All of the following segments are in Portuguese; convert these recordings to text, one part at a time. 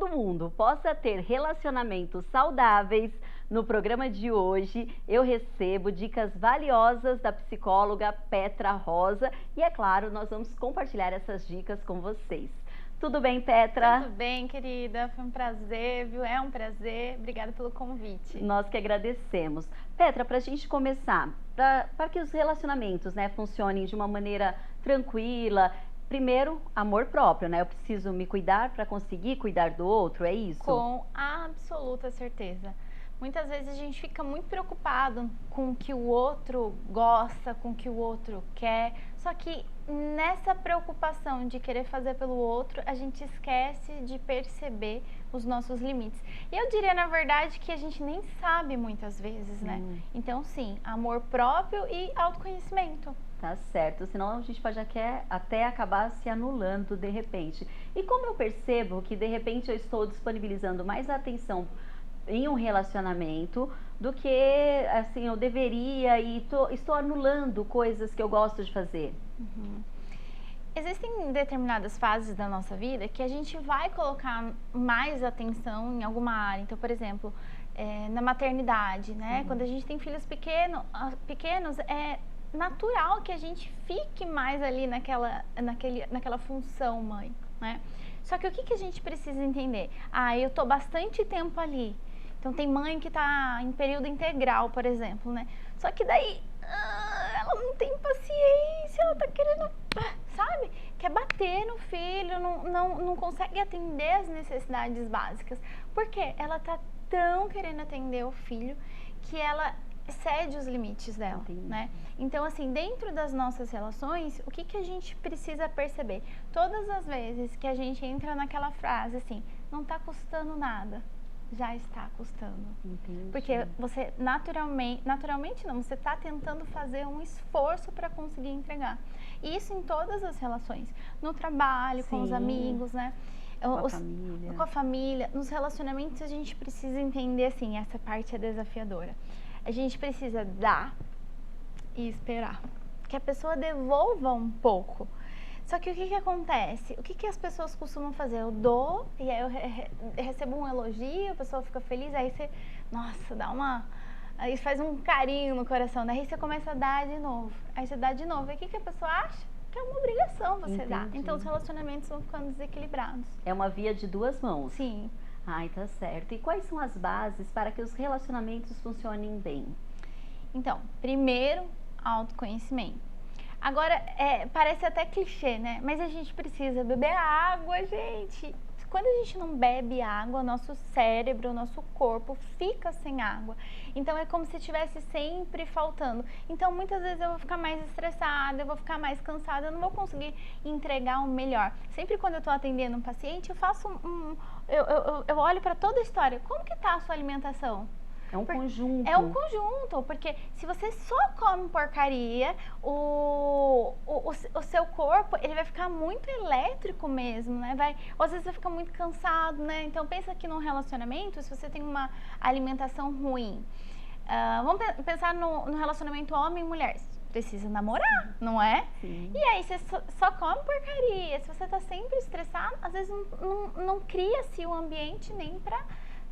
todo mundo possa ter relacionamentos saudáveis, no programa de hoje eu recebo dicas valiosas da psicóloga Petra Rosa e, é claro, nós vamos compartilhar essas dicas com vocês. Tudo bem, Petra? Tudo bem, querida. Foi um prazer, viu? É um prazer. Obrigada pelo convite. Nós que agradecemos. Petra, para a gente começar, para que os relacionamentos, né, funcionem de uma maneira tranquila, primeiro, amor próprio, né? Eu preciso me cuidar para conseguir cuidar do outro, é isso? Com absoluta certeza. Muitas vezes a gente fica muito preocupado com o que o outro gosta, com o que o outro quer. Só que nessa preocupação de querer fazer pelo outro, a gente esquece de perceber os nossos limites. E eu diria, na verdade, que a gente nem sabe muitas vezes, né? Então, sim, amor próprio e autoconhecimento. Tá certo, senão a gente pode até acabar se anulando de repente. E como eu percebo que de repente eu estou disponibilizando mais atenção em um relacionamento do que assim eu deveria e estou anulando coisas que eu gosto de fazer? Existem determinadas fases da nossa vida que a gente vai colocar mais atenção em alguma área. Então, por exemplo, na maternidade, né? Quando a gente tem filhos pequenos, é natural que a gente fique mais ali naquela função mãe, né? Só que o que a gente precisa entender? Eu tô bastante tempo ali. Então, tem mãe que tá em período integral, por exemplo, né? Só que daí, ela não tem paciência, ela tá querendo, sabe? Quer bater no filho, não consegue atender as necessidades básicas. Por quê? Ela tá tão querendo atender o filho que ela excede os limites dela, né? Então, assim, dentro das nossas relações, o que a gente precisa perceber? Todas as vezes que a gente entra naquela frase assim, não tá custando nada, já está custando. Entendi. Porque você naturalmente não, você está tentando fazer um esforço para conseguir entregar. E isso em todas as relações, no trabalho, com os amigos, né? Com a família. Nos relacionamentos a gente precisa entender assim, essa parte é desafiadora. A gente precisa dar e esperar que a pessoa devolva um pouco. Só que o que acontece? O que as pessoas costumam fazer? Eu dou e aí eu recebo um elogio, a pessoa fica feliz, aí você, nossa, aí faz um carinho no coração, daí você começa a dar de novo. Aí você dá de novo. E o que a pessoa acha? Que é uma obrigação você dar. Então os relacionamentos vão ficando desequilibrados. É uma via de duas mãos. Sim. Ai, tá certo. E quais são as bases para que os relacionamentos funcionem bem? Então, primeiro, autoconhecimento. Agora, parece até clichê, né? Mas a gente precisa beber água, gente. Quando a gente não bebe água, nosso cérebro, nosso corpo fica sem água. Então, é como se estivesse sempre faltando. Então, muitas vezes eu vou ficar mais estressada, eu vou ficar mais cansada, eu não vou conseguir entregar o melhor. Sempre quando eu estou atendendo um paciente, eu faço eu olho para toda a história. Como que tá a sua alimentação? É um conjunto. É um conjunto, porque se você só come porcaria, o seu corpo, ele vai ficar muito elétrico mesmo, né? Ou às vezes vai ficar muito cansado, né? Então, pensa que num relacionamento, se você tem uma alimentação ruim, vamos pensar no relacionamento homem e mulher. Precisa namorar, não é? Sim. E aí, você só come porcaria. Se você tá sempre estressado, às vezes não cria-se o ambiente nem pra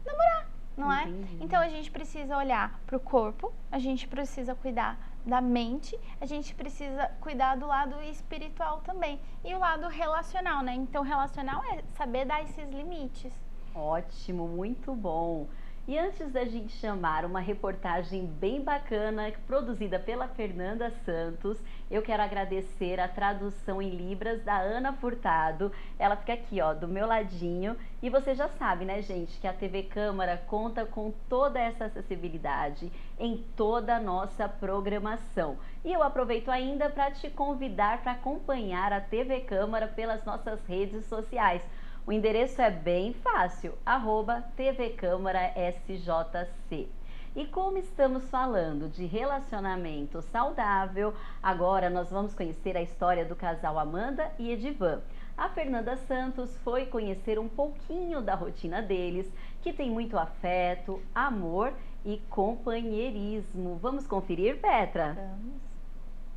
namorar. Não é? Então a gente precisa olhar para o corpo, a gente precisa cuidar da mente, a gente precisa cuidar do lado espiritual também e o lado relacional, né? Então relacional é saber dar esses limites. Ótimo, muito bom. E antes da gente chamar uma reportagem bem bacana, produzida pela Fernanda Santos, eu quero agradecer a tradução em Libras da Ana Furtado. Ela fica aqui, ó, do meu ladinho. E você já sabe, né, gente, que a TV Câmara conta com toda essa acessibilidade em toda a nossa programação. E eu aproveito ainda para te convidar para acompanhar a TV Câmara pelas nossas redes sociais. O endereço é bem fácil, @tvcâmarasjc. E como estamos falando de relacionamento saudável, agora nós vamos conhecer a história do casal Amanda e Edivan. A Fernanda Santos foi conhecer um pouquinho da rotina deles, que tem muito afeto, amor e companheirismo. Vamos conferir, Petra? Vamos.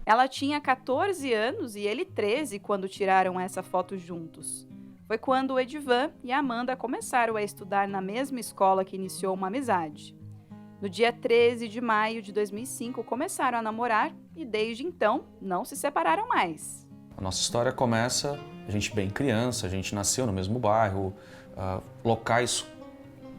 Ela tinha 14 anos e ele 13 quando tiraram essa foto juntos. Foi quando o Edivan e a Amanda começaram a estudar na mesma escola que iniciou uma amizade. No dia 13 de maio de 2005, começaram a namorar e desde então não se separaram mais. A nossa história começa, a gente bem criança, a gente nasceu no mesmo bairro, locais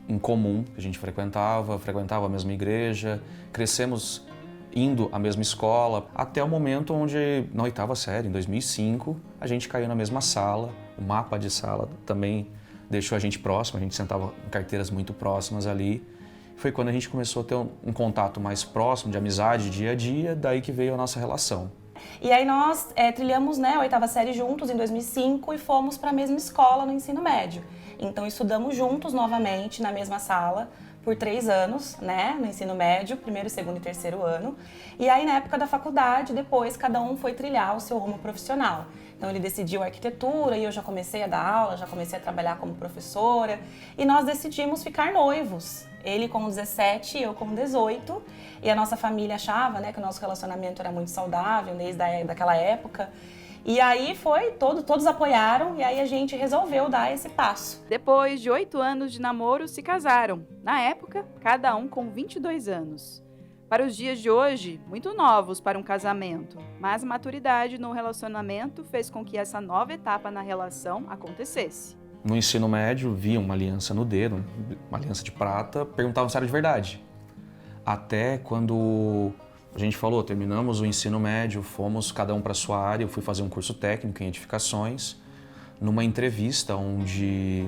em comum que a gente frequentava a mesma igreja, crescemos indo à mesma escola, até o momento onde, na 8ª série, em 2005, a gente caiu na mesma sala, o mapa de sala também deixou a gente próximo, a gente sentava em carteiras muito próximas ali. Foi quando a gente começou a ter um contato mais próximo, de amizade, dia a dia, daí que veio a nossa relação. E aí nós trilhamos, né, a 8ª série juntos em 2005 e fomos para a mesma escola no ensino médio. Então estudamos juntos novamente na mesma sala por 3 anos, né, no ensino médio, 1º, 2º e 3º ano. E aí na época da faculdade, depois cada um foi trilhar o seu rumo profissional. Então ele decidiu arquitetura e eu já comecei a dar aula, já comecei a trabalhar como professora. E nós decidimos ficar noivos. Ele com 17 e eu com 18. E a nossa família achava, né, que o nosso relacionamento era muito saudável desde daquela época. E aí todos apoiaram e aí a gente resolveu dar esse passo. Depois de 8 anos de namoro, se casaram. Na época, cada um com 22 anos. Para os dias de hoje, muito novos para um casamento, mas a maturidade no relacionamento fez com que essa nova etapa na relação acontecesse. No ensino médio, via uma aliança no dedo, uma aliança de prata, perguntavam se era de verdade. Até quando a gente falou, terminamos o ensino médio, fomos cada um para a sua área, eu fui fazer um curso técnico em edificações, numa entrevista onde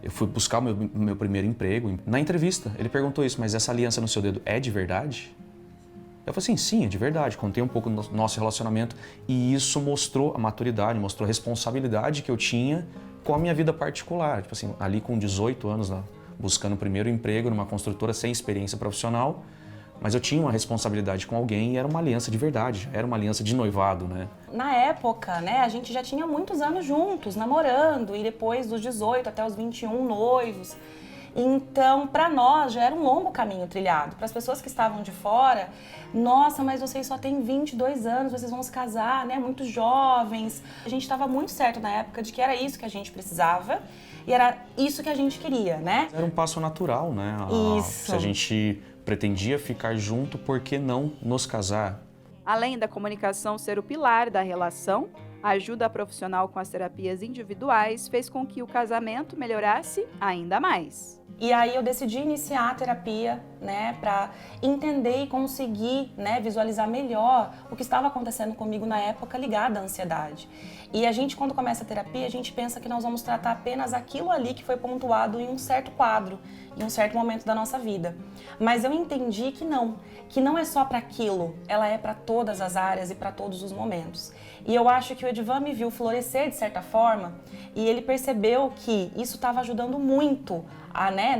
eu fui buscar o meu primeiro emprego. Na entrevista, ele perguntou isso, mas essa aliança no seu dedo é de verdade? Eu falei assim, sim, é de verdade. Contei um pouco do nosso relacionamento e isso mostrou a maturidade, mostrou a responsabilidade que eu tinha com a minha vida particular. Tipo assim, ali com 18 anos, buscando o primeiro emprego numa construtora sem experiência profissional, mas eu tinha uma responsabilidade com alguém e era uma aliança de verdade, era uma aliança de noivado, né? Na época, né, a gente já tinha muitos anos juntos, namorando, e depois dos 18 até os 21 noivos. Então, para nós, já era um longo caminho trilhado. Para as pessoas que estavam de fora, nossa, mas vocês só têm 22 anos, vocês vão se casar, né, muito jovens. A gente estava muito certo na época de que era isso que a gente precisava e era isso que a gente queria, né? Era um passo natural, né? Isso. Se a gente pretendia ficar junto, por que não nos casar? Além da comunicação ser o pilar da relação, a ajuda profissional com as terapias individuais fez com que o casamento melhorasse ainda mais. E aí eu decidi iniciar a terapia, né, para entender e conseguir, né, visualizar melhor o que estava acontecendo comigo na época ligada à ansiedade. E a gente, quando começa a terapia, a gente pensa que nós vamos tratar apenas aquilo ali que foi pontuado em um certo quadro, em um certo momento da nossa vida. Mas eu entendi que não é só para aquilo, ela é para todas as áreas e para todos os momentos. E eu acho que o Edivan me viu florescer de certa forma e ele percebeu que isso estava ajudando muito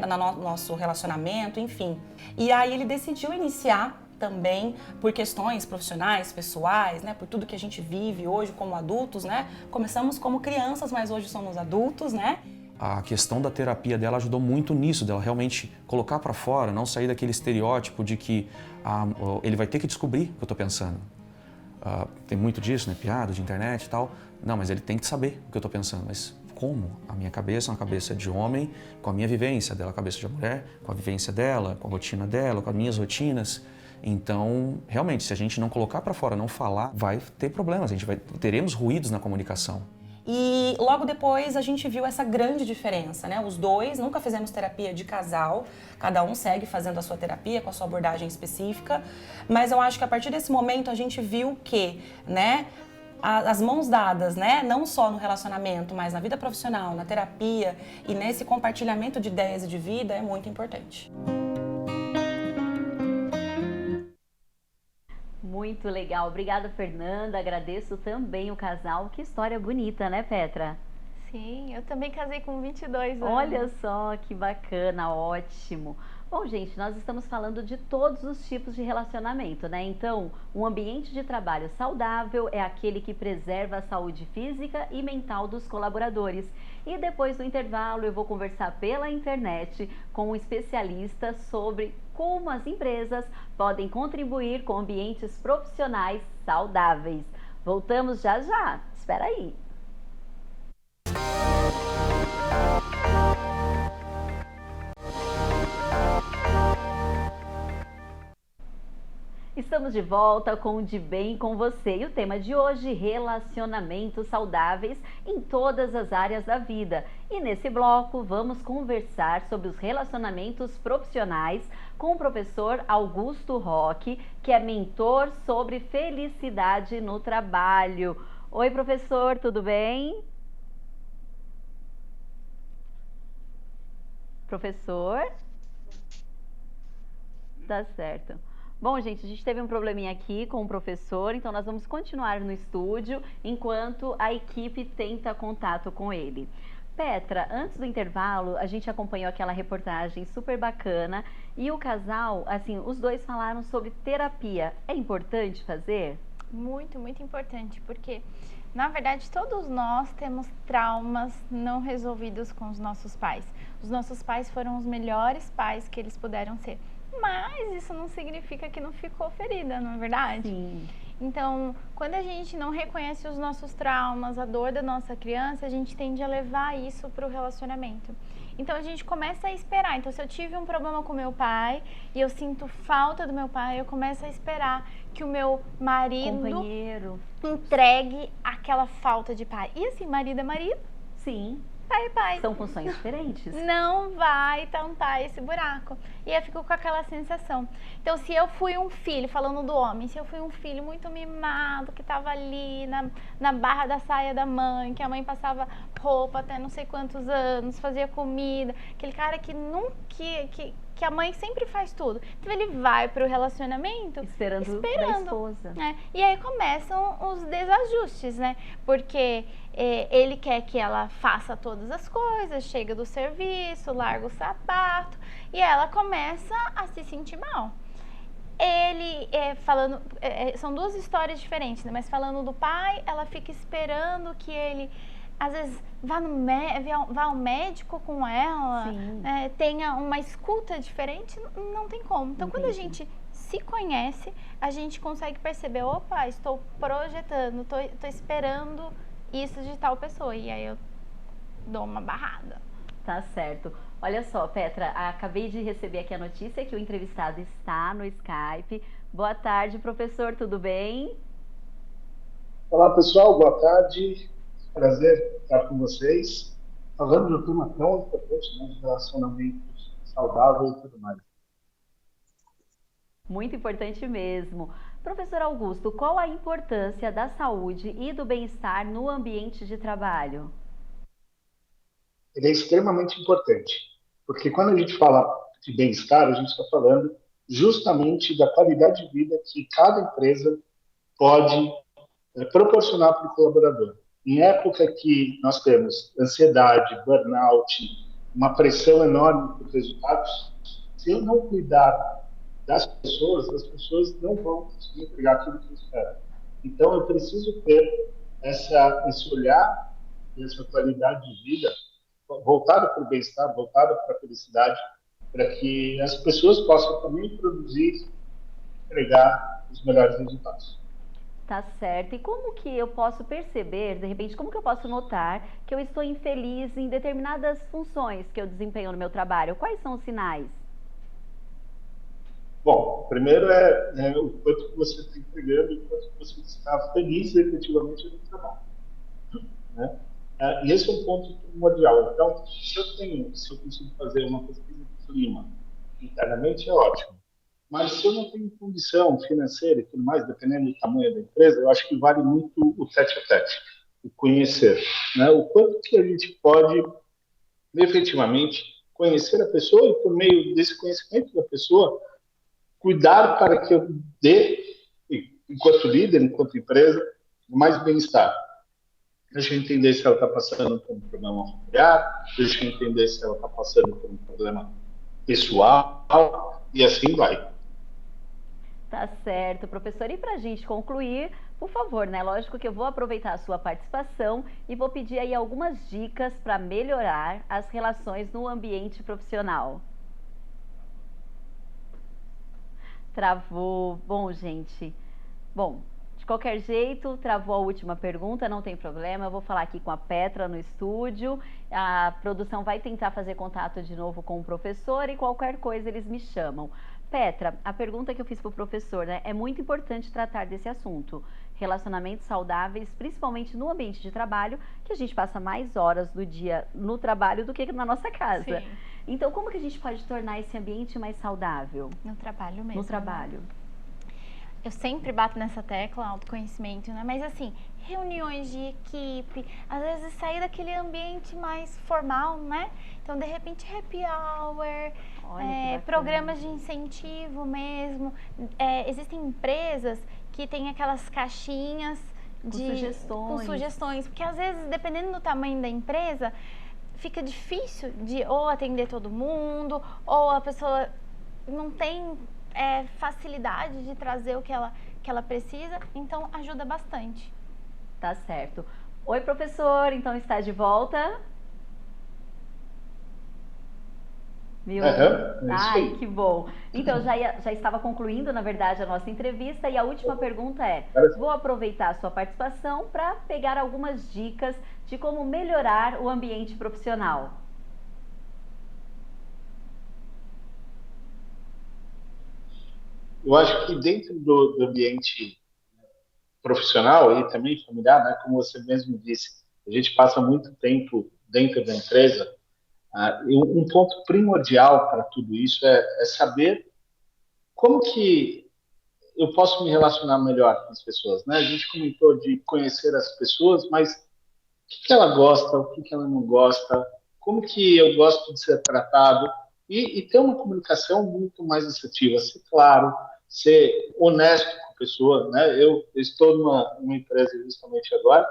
no nosso relacionamento, enfim. E aí ele decidiu iniciar também por questões profissionais, pessoais, né, por tudo que a gente vive hoje como adultos, né? Começamos como crianças, mas hoje somos adultos, né? A questão da terapia dela ajudou muito nisso, dela realmente colocar para fora, não sair daquele estereótipo de que ele vai ter que descobrir o que eu estou pensando. Tem muito disso, né? Piada de internet e tal. Não, mas ele tem que saber o que eu estou pensando. Mas como? A minha cabeça é uma cabeça de homem, com a minha vivência, dela a cabeça de mulher, com a vivência dela, com a rotina dela, com as minhas rotinas. Então, realmente, se a gente não colocar para fora, não falar, vai ter problemas, teremos ruídos na comunicação. E logo depois a gente viu essa grande diferença, né? Os dois nunca fizemos terapia de casal, cada um segue fazendo a sua terapia com a sua abordagem específica, mas eu acho que a partir desse momento a gente viu que, né, as mãos dadas, né, não só no relacionamento, mas na vida profissional, na terapia e nesse compartilhamento de ideias e de vida é muito importante. Muito legal. Obrigada, Fernanda. Agradeço também o casal. Que história bonita, né, Petra? Sim, eu também casei com 22 anos. Olha só, que bacana, ótimo. Bom, gente, nós estamos falando de todos os tipos de relacionamento, né? Então, um ambiente de trabalho saudável é aquele que preserva a saúde física e mental dos colaboradores. E depois do intervalo, eu vou conversar pela internet com um especialista sobre como as empresas podem contribuir com ambientes profissionais saudáveis. Voltamos já já. Espera aí. Estamos de volta com o De Bem com Você e o tema de hoje, relacionamentos saudáveis em todas as áreas da vida. E nesse bloco vamos conversar sobre os relacionamentos profissionais com o professor Augusto Roque, que é mentor sobre felicidade no trabalho. Oi, professor, tudo bem? Professor? Tá certo. Bom, gente, a gente teve um probleminha aqui com o professor, então nós vamos continuar no estúdio enquanto a equipe tenta contato com ele. Petra, antes do intervalo, a gente acompanhou aquela reportagem super bacana e o casal, assim, os dois falaram sobre terapia. É importante fazer? Muito, muito importante, porque, na verdade, todos nós temos traumas não resolvidos com os nossos pais. Os nossos pais foram os melhores pais que eles puderam ser. Mas isso não significa que não ficou ferida, não é verdade? Sim. Então, quando a gente não reconhece os nossos traumas, a dor da nossa criança, a gente tende a levar isso para o relacionamento. Então, a gente começa a esperar. Então, se eu tive um problema com meu pai e eu sinto falta do meu pai, eu começo a esperar que o meu marido Companheiro. entregue aquela falta de pai. E assim, marido é marido, Sim. pai é pai. São funções diferentes. Não vai tampar esse buraco. E eu fico com aquela sensação. Então, se eu fui um filho, falando do homem, se eu fui um filho muito mimado, que estava ali na barra da saia da mãe, que a mãe passava roupa até não sei quantos anos, fazia comida, aquele cara que nunca... Que a mãe sempre faz tudo. Então ele vai pro relacionamento Esperando da esposa. né? E aí começam os desajustes, né? Porque ele quer que ela faça todas as coisas, chega do serviço, larga o sapato e ela começa a se sentir mal. Ele, são duas histórias diferentes, né? Mas falando do pai, ela fica esperando que ele... às vezes vá ao médico com ela, tenha uma escuta diferente, não tem como. Então, quando a gente se conhece, a gente consegue perceber, opa, estou projetando, estou esperando isso de tal pessoa. E aí eu dou uma barrada. Tá certo. Olha só, Petra, acabei de receber aqui a notícia que o entrevistado está no Skype. Boa tarde, professor, tudo bem? Olá, pessoal, boa tarde. Prazer estar com vocês, falando de um tema tão importante, né, de relacionamentos saudáveis e tudo mais. Muito importante mesmo. Professor Augusto, qual a importância da saúde e do bem-estar no ambiente de trabalho? Ele é extremamente importante, porque quando a gente fala de bem-estar, a gente está falando justamente da qualidade de vida que cada empresa pode proporcionar para o colaborador. Em época que nós temos ansiedade, burnout, uma pressão enorme por resultados, se eu não cuidar das pessoas, as pessoas não vão conseguir entregar tudo que eu espero. Então, eu preciso ter esse olhar e essa qualidade de vida voltada para o bem-estar, voltada para a felicidade, para que as pessoas possam também produzir, entregar os melhores resultados. Tá certo. E como que eu posso perceber, de repente, como que eu posso notar que eu estou infeliz em determinadas funções que eu desempenho no meu trabalho? Quais são os sinais? Bom, primeiro é o quanto você está entregando e o quanto você está feliz efetivamente no trabalho. Né? E esse é um ponto primordial. Então, se eu consigo fazer uma pesquisa de clima internamente, é ótimo. Mas se eu não tenho condição financeira e tudo mais, dependendo do tamanho da empresa, eu acho que vale muito o tete-a-tete, o conhecer. Né? O quanto que a gente pode, efetivamente, conhecer a pessoa e, por meio desse conhecimento da pessoa, cuidar para que eu dê, enquanto líder, enquanto empresa, mais bem-estar. Deixa eu entender se ela está passando por um problema familiar, deixa eu entender se ela está passando por um problema pessoal, e assim vai. Tá certo, professor. E para a gente concluir, por favor, né? Lógico que eu vou aproveitar a sua participação e vou pedir aí algumas dicas para melhorar as relações no ambiente profissional. Travou. Bom, gente. Bom, de qualquer jeito, travou a última pergunta, não tem problema. Eu vou falar aqui com a Petra no estúdio. A produção vai tentar fazer contato de novo com o professor e qualquer coisa eles me chamam. Petra, a pergunta que eu fiz para o professor, né? É muito importante tratar desse assunto. Relacionamentos saudáveis, principalmente no ambiente de trabalho, que a gente passa mais horas do dia no trabalho do que na nossa casa. Sim. Então, como que a gente pode tornar esse ambiente mais saudável? No trabalho mesmo. No trabalho. Eu sempre bato nessa tecla, autoconhecimento, né? Mas assim, reuniões de equipe, às vezes sair daquele ambiente mais formal, né? Então, de repente, happy hour, Olha que bacana. programas de incentivo mesmo. Existem empresas que têm aquelas caixinhas com sugestões, porque às vezes, dependendo do tamanho da empresa, fica difícil de ou atender todo mundo, ou a pessoa não tem facilidade de trazer o que ela precisa, então ajuda bastante. Tá certo. Oi, professor, então está de volta? Viu? Ai, que bom. Então, já estava concluindo, na verdade, a nossa entrevista e a última pergunta é, vou aproveitar a sua participação para pegar algumas dicas de como melhorar o ambiente profissional. Eu acho que dentro do ambiente profissional e também familiar, né, como você mesmo disse, a gente passa muito tempo dentro da empresa. E um ponto primordial para tudo isso é saber como que eu posso me relacionar melhor com as pessoas, né? A gente comentou de conhecer as pessoas, mas o que ela gosta, o que ela não gosta, como que eu gosto de ser tratado e ter uma comunicação muito mais assertiva, ser claro, ser honesto com a pessoa, né? Eu estou numa empresa justamente agora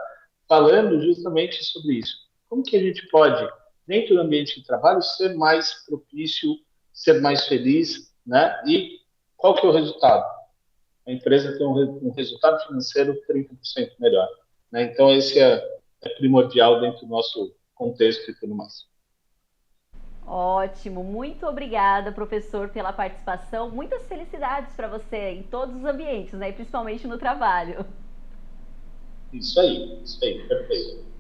falando justamente sobre isso. Como que a gente pode, dentro do ambiente de trabalho, ser mais propício, ser mais feliz, né? E qual que é o resultado? A empresa tem um resultado financeiro 30% melhor, né? Então, esse é primordial dentro do nosso contexto e tudo mais. Ótimo, muito obrigada, professor, pela participação. Muitas felicidades para você em todos os ambientes, né? E principalmente no trabalho. Isso aí, perfeito.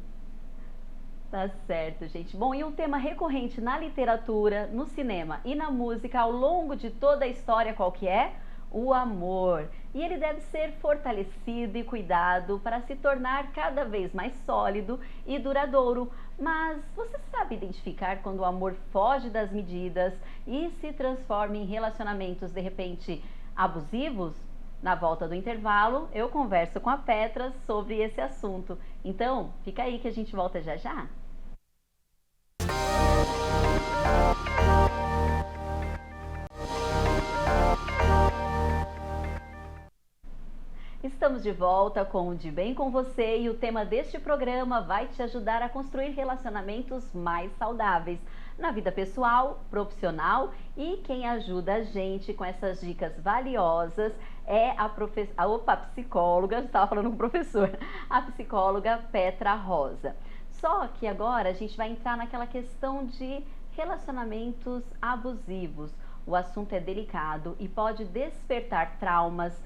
Tá certo, gente. Bom, e um tema recorrente na literatura, no cinema e na música ao longo de toda a história, qual que é? O amor. E ele deve ser fortalecido e cuidado para se tornar cada vez mais sólido e duradouro. Mas você sabe identificar quando o amor foge das medidas e se transforma em relacionamentos, de repente, abusivos? Na volta do intervalo, eu converso com a Petra sobre esse assunto. Então, fica aí que a gente volta já já. Estamos de volta com o De Bem com Você e o tema deste programa vai te ajudar a construir relacionamentos mais saudáveis na vida pessoal, profissional, e quem ajuda a gente com essas dicas valiosas é a psicóloga, estava falando com o professor, a psicóloga Petra Rosa. Só que agora a gente vai entrar naquela questão de relacionamentos abusivos. O assunto é delicado e pode despertar traumas.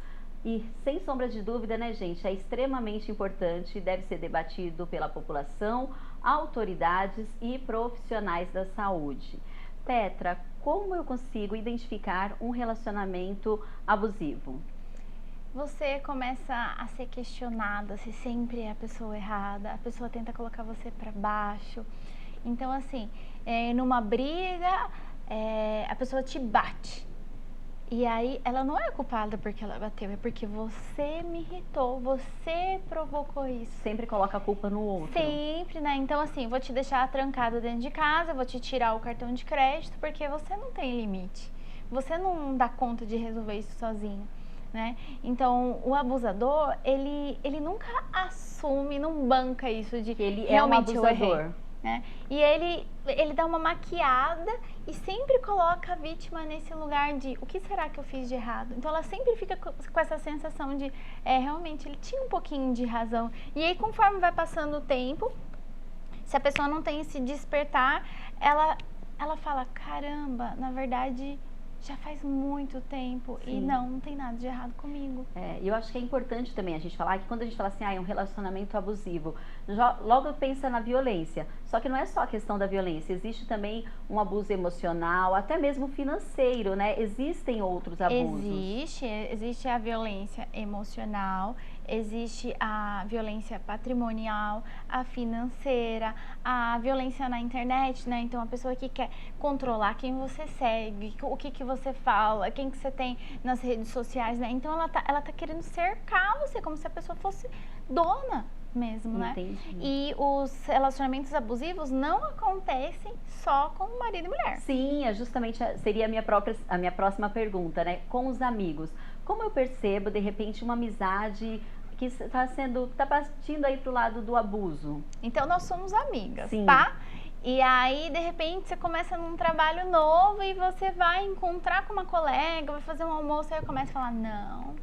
E, sem sombra de dúvida, né, gente, é extremamente importante, deve ser debatido pela população, autoridades e profissionais da saúde. Petra, como eu consigo identificar um relacionamento abusivo? Você começa a ser questionada se sempre é a pessoa errada, a pessoa tenta colocar você para baixo. Então, assim, numa briga, a pessoa te bate. E aí, ela não é culpada porque ela bateu, é porque você me irritou, você provocou isso. Sempre coloca a culpa no outro. Sempre, né? Então, assim, vou te deixar trancada dentro de casa, vou te tirar o cartão de crédito, porque você não tem limite. Você não dá conta de resolver isso sozinho, né? Então, o abusador, ele nunca assume, não banca isso de que ele realmente é um abusador. Né? E ele dá uma maquiada e sempre coloca a vítima nesse lugar de o que será que eu fiz de errado? Então ela sempre fica com essa sensação de realmente ele tinha um pouquinho de razão. E aí conforme vai passando o tempo, se a pessoa não tem esse despertar, ela fala, caramba, na verdade já faz muito tempo e Sim. não tem nada de errado comigo. E eu acho que é importante também a gente falar que quando a gente fala assim, é um relacionamento abusivo, logo pensa na violência. Só que não é só a questão da violência, existe também um abuso emocional, até mesmo financeiro, né? Existem outros abusos. Existe a violência emocional, existe a violência patrimonial, a financeira, a violência na internet, né? Então, a pessoa que quer controlar quem você segue, o que você fala, quem que você tem nas redes sociais, né? Então, ela tá querendo cercar você, como se a pessoa fosse dona mesmo, né? Entendi. E os relacionamentos abusivos não acontecem só com o marido e mulher. Sim, justamente seria a minha próxima pergunta, né? Com os amigos. Como eu percebo, de repente, uma amizade que tá partindo aí pro lado do abuso? Então, nós somos amigas, Sim. tá? E aí, de repente, você começa num trabalho novo e você vai encontrar com uma colega, vai fazer um almoço, aí começa a falar, não,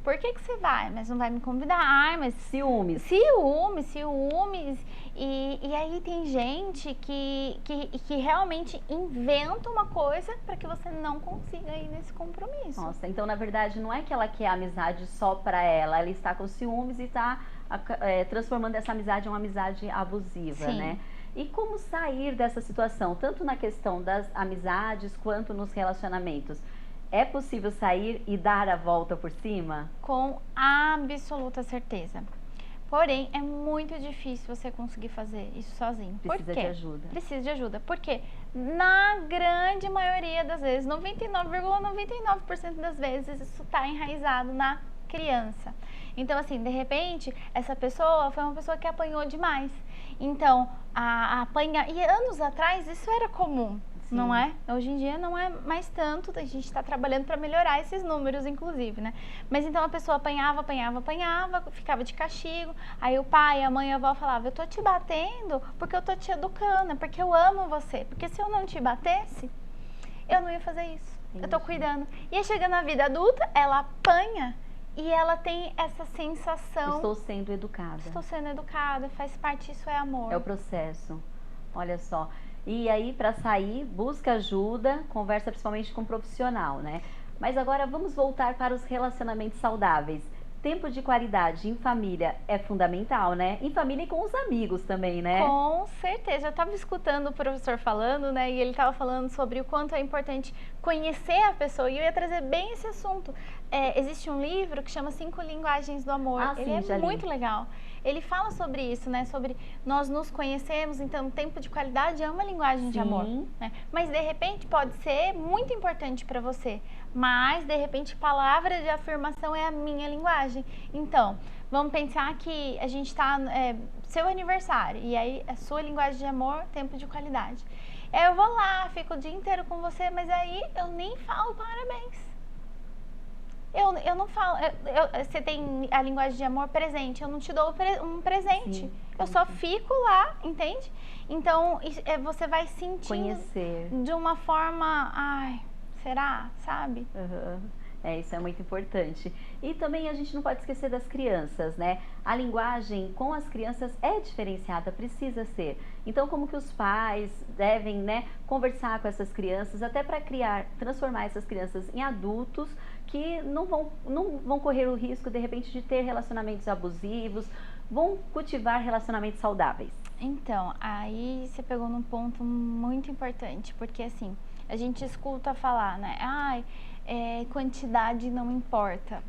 por que você vai? Mas não vai me convidar. Ai, mas Ciúmes. ciúmes. E aí tem gente que realmente inventa uma coisa para que você não consiga ir nesse compromisso. Nossa, então na verdade não é que ela quer amizade só pra ela, ela está com ciúmes e está transformando essa amizade em uma amizade abusiva, Sim. né? E como sair dessa situação, tanto na questão das amizades quanto nos relacionamentos? É possível sair e dar a volta por cima? Com absoluta certeza. Porém, é muito difícil você conseguir fazer isso sozinho. Precisa Por quê? de ajuda. Precisa de ajuda. Porque na grande maioria das vezes, 99,99% das vezes, isso está enraizado na criança. Então, assim, de repente, essa pessoa foi uma pessoa que apanhou demais. Então, apanhar... E anos atrás, isso era comum. Sim. Não é? Hoje em dia não é mais tanto, a gente está trabalhando para melhorar esses números, inclusive, né? Mas então a pessoa apanhava, ficava de castigo, aí o pai, a mãe e a avó falavam, eu tô te batendo porque eu tô te educando, porque eu amo você, porque se eu não te batesse, eu não ia fazer isso, eu tô cuidando. E aí chega na vida adulta, ela apanha e ela tem essa sensação... Estou sendo educada. Estou sendo educada, faz parte, isso é amor. É o processo, olha só. E aí, para sair, busca ajuda, conversa principalmente com um profissional, né? Mas agora vamos voltar para os relacionamentos saudáveis. Tempo de qualidade em família é fundamental, né? Em família e com os amigos também, né? Com certeza. Eu estava escutando o professor falando, né? E ele estava falando sobre o quanto é importante conhecer a pessoa. E eu ia trazer bem esse assunto. Existe um livro que chama 5 Linguagens do Amor. Ele sim, é muito legal. Ele fala sobre isso, né? Sobre nós nos conhecemos, então tempo de qualidade é uma linguagem de amor, né? Mas de repente pode ser muito importante para você, mas de repente palavra de afirmação é a minha linguagem. Então, vamos pensar que a gente está seu aniversário e aí a sua linguagem de amor, tempo de qualidade. Eu vou lá, fico o dia inteiro com você, mas aí eu nem falo parabéns. Eu não falo, você tem a linguagem de amor presente, eu não te dou um presente. Sim, eu só fico lá, entende? Então, você vai sentindo Conhecer. de uma forma, ai, será? Sabe? Uhum. Isso é muito importante. E também a gente não pode esquecer das crianças, né? A linguagem com as crianças é diferenciada, precisa ser. Então, como que os pais devem, né, conversar com essas crianças, até para transformar essas crianças em adultos que não vão correr o risco, de repente, de ter relacionamentos abusivos, vão cultivar relacionamentos saudáveis. Então, aí você pegou num ponto muito importante, porque assim, a gente escuta falar, né? Quantidade não importa.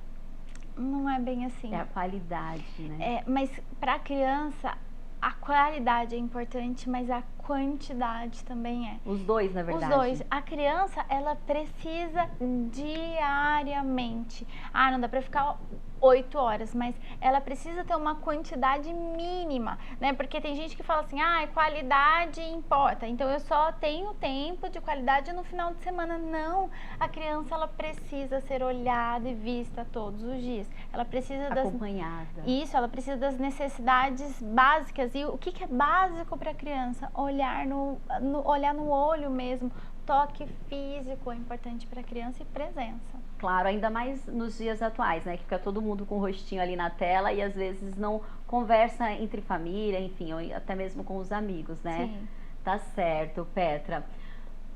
Não é bem assim. É a qualidade, né? Mas para a criança, a qualidade é importante, mas a quantidade também é. Os dois, na verdade. Os dois. A criança, ela precisa diariamente. Não dá para ficar 8 horas, mas ela precisa ter uma quantidade mínima, né? Porque tem gente que fala assim, qualidade importa, então eu só tenho tempo de qualidade no final de semana. Não, a criança, ela precisa ser olhada e vista todos os dias. Ela precisa acompanhada. Isso, ela precisa das necessidades básicas. E o que é básico para a criança? Olhar no olho mesmo. Toque físico é importante para a criança e presença. Claro, ainda mais nos dias atuais, né? Que fica todo mundo com o rostinho ali na tela e às vezes não conversa entre família, enfim, ou até mesmo com os amigos, né? Sim. Tá certo, Petra.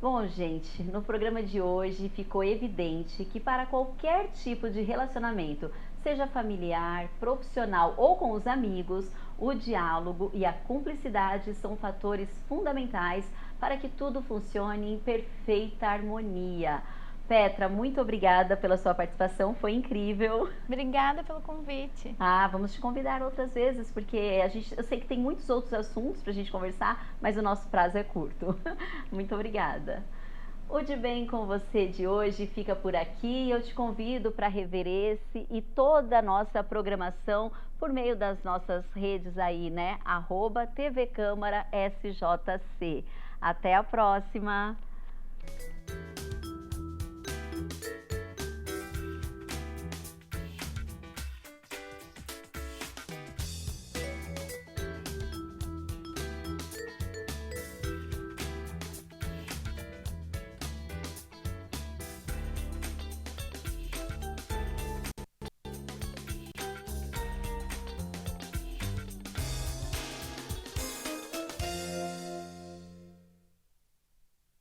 Bom, gente, no programa de hoje ficou evidente que para qualquer tipo de relacionamento, seja familiar, profissional ou com os amigos, o diálogo e a cumplicidade são fatores fundamentais para que tudo funcione em perfeita harmonia. Petra, muito obrigada pela sua participação, foi incrível. Obrigada pelo convite. Vamos te convidar outras vezes, porque eu sei que tem muitos outros assuntos para a gente conversar, mas o nosso prazo é curto. Muito obrigada. O De Bem com Você de hoje fica por aqui. Eu te convido para rever esse e toda a nossa programação por meio das nossas redes aí, né? @TV Câmara SJC. Até a próxima!